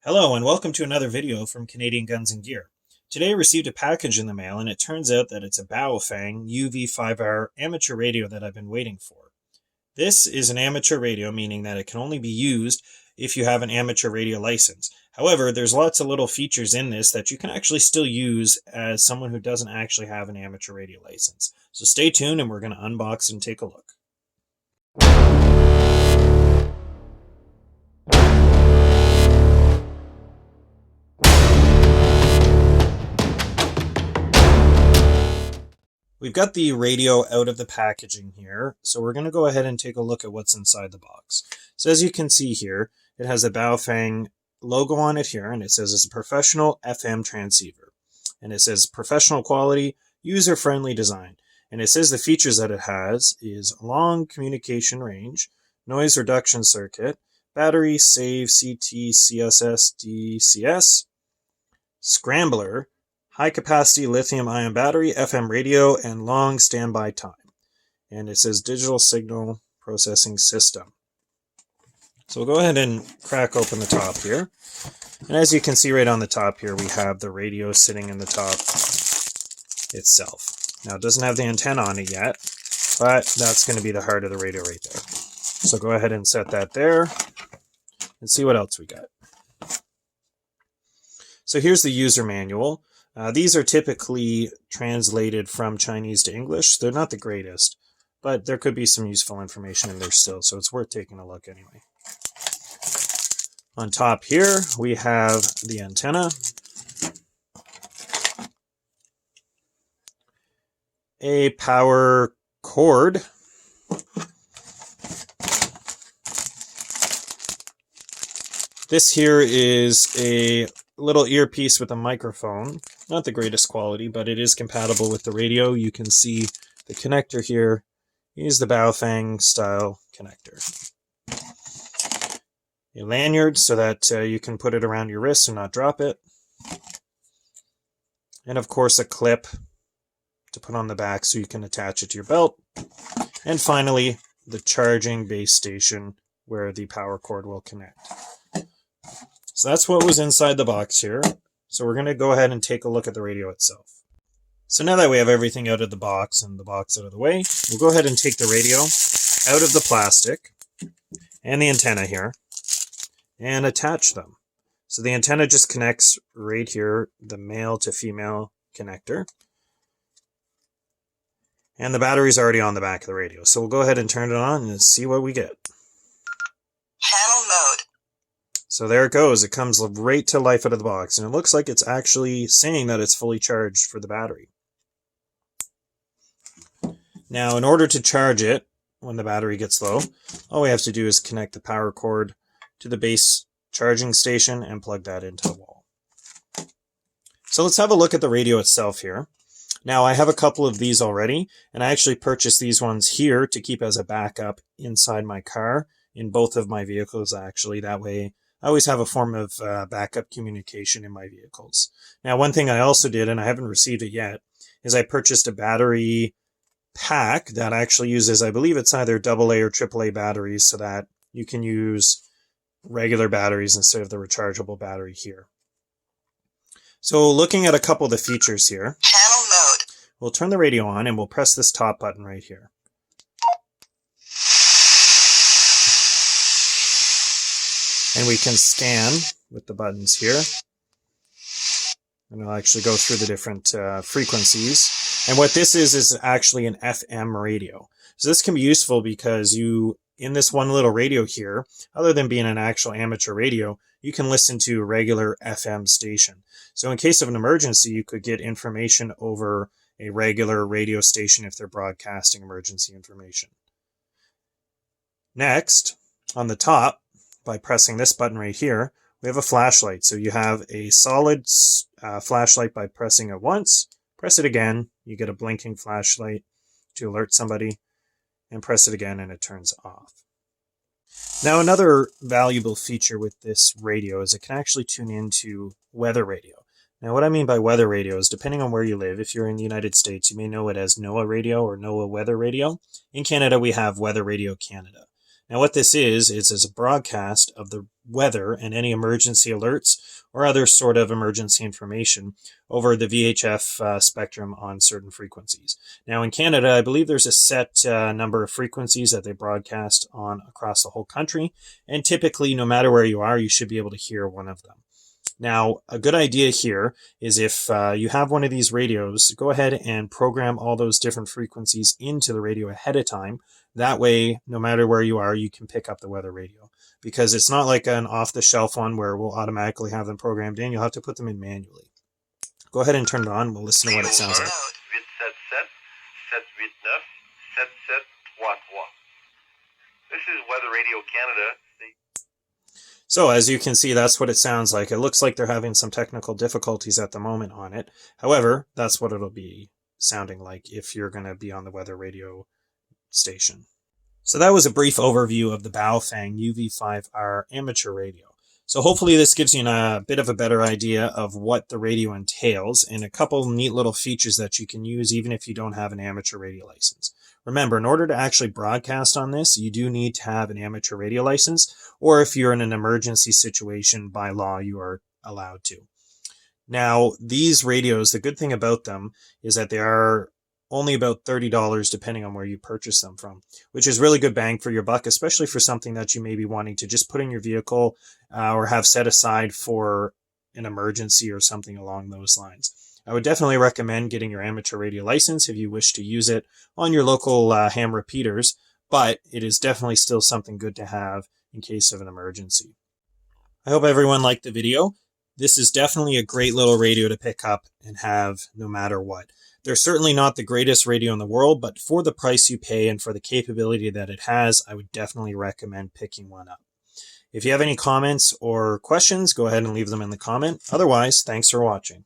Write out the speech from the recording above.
Hello and welcome to another video from Canadian Guns and Gear. Today I received a package in the mail and it turns out that it's a Baofeng UV-5R amateur radio that I've been waiting for. This is an amateur radio, meaning that it can only be used if you have an amateur radio license. However, there's lots of little features in this that you can actually still use as someone who doesn't actually have an amateur radio license. So stay tuned and we're going to unbox and take a look. We've got the radio out of the packaging here, so we're going to go ahead and take a look at what's inside the box. So as you can see here, it has a Baofeng logo on it here, and it says it's a professional FM transceiver. And it says professional quality, user-friendly design. And it says the features that it has is long communication range, noise reduction circuit, battery save CT CSS DCS, scrambler, high-capacity lithium-ion battery, FM radio, and long standby time. And it says digital signal processing system. So we'll go ahead and crack open the top here. And as you can see right on the top here, we have the radio sitting in the top itself. Now, it doesn't have the antenna on it yet, but that's going to be the heart of the radio right there. So go ahead and set that there and see what else we got. So here's the user manual. These are typically translated from Chinese to English. They're not the greatest, but there could be some useful information in there still, so it's worth taking a look anyway. On top here, we have the antenna, a power cord, this here is a little earpiece with a microphone. Not the greatest quality, but it is compatible with the radio. You can see the connector here is the Baofeng style connector. A lanyard so that you can put it around your wrist and not drop it. And of course a clip to put on the back so you can attach it to your belt. And finally, the charging base station where the power cord will connect. So that's what was inside the box here. So we're going to go ahead and take a look at the radio itself. So now that we have everything out of the box and the box out of the way, we'll go ahead and take the radio out of the plastic and the antenna here and attach them. So the antenna just connects right here, the male to female connector. And the battery's already on the back of the radio. So we'll go ahead and turn it on and see what we get. Channel mode. So there it goes. It comes right to life out of the box. And it looks like it's actually saying that it's fully charged for the battery. Now, in order to charge it when the battery gets low, all we have to do is connect the power cord to the base charging station and plug that into the wall. So let's have a look at the radio itself here. Now, I have a couple of these already, and I actually purchased these ones here to keep as a backup inside my car, in both of my vehicles, actually. That way, I always have a form of backup communication in my vehicles. Now, one thing I also did, and I haven't received it yet, is I purchased a battery pack that actually uses, I believe it's either AA or AAA batteries, so that you can use regular batteries instead of the rechargeable battery here. So looking at a couple of the features here, Channel mode. we'll turn the radio on and we'll press this top button right here. And we can scan with the buttons here. And I'll actually go through the different frequencies. And what this is actually an FM radio. So this can be useful because in this one little radio here, other than being an actual amateur radio, you can listen to a regular FM station. So in case of an emergency, you could get information over a regular radio station if they're broadcasting emergency information. Next, on the top, by pressing this button right here, we have a flashlight. So you have a solid flashlight by pressing it once. Press it again, you get a blinking flashlight to alert somebody, and press it again and it turns off. Now, another valuable feature with this radio is it can actually tune into weather radio. Now, what I mean by weather radio is, depending on where you live, if you're in the United States, you may know it as NOAA radio or NOAA weather radio. In Canada, we have Weather Radio Canada. Now what this is a broadcast of the weather and any emergency alerts or other sort of emergency information over the VHF spectrum on certain frequencies. Now in Canada, I believe there's a set number of frequencies that they broadcast on across the whole country, and typically no matter where you are, you should be able to hear one of them. Now, a good idea here is if you have one of these radios, go ahead and program all those different frequencies into the radio ahead of time. That way, no matter where you are, you can pick up the weather radio. Because it's not like an off-the-shelf one where we'll automatically have them programmed in. You'll have to put them in manually. Go ahead and turn it on. We'll listen to what it sounds like. This is Weather Radio Canada. So as you can see, that's what it sounds like. It looks like they're having some technical difficulties at the moment on it. However, that's what it'll be sounding like if you're going to be on the weather radio station. So that was a brief overview of the Baofeng UV-5R amateur radio. So hopefully this gives you a bit of a better idea of what the radio entails and a couple neat little features that you can use even if you don't have an amateur radio license. Remember, in order to actually broadcast on this, you do need to have an amateur radio license, or if you're in an emergency situation, by law, you are allowed to. Now, these radios, the good thing about them is that they are only about $30 depending on where you purchase them from, which is really good bang for your buck, especially for something that you may be wanting to just put in your vehicle or have set aside for an emergency or something along those lines. I would definitely recommend getting your amateur radio license if you wish to use it on your local ham repeaters, but it is definitely still something good to have in case of an emergency. I hope everyone liked the video. This is definitely a great little radio to pick up and have no matter what. They're certainly not the greatest radio in the world, but for the price you pay and for the capability that it has, I would definitely recommend picking one up. If you have any comments or questions, go ahead and leave them in the comment. Otherwise, thanks for watching.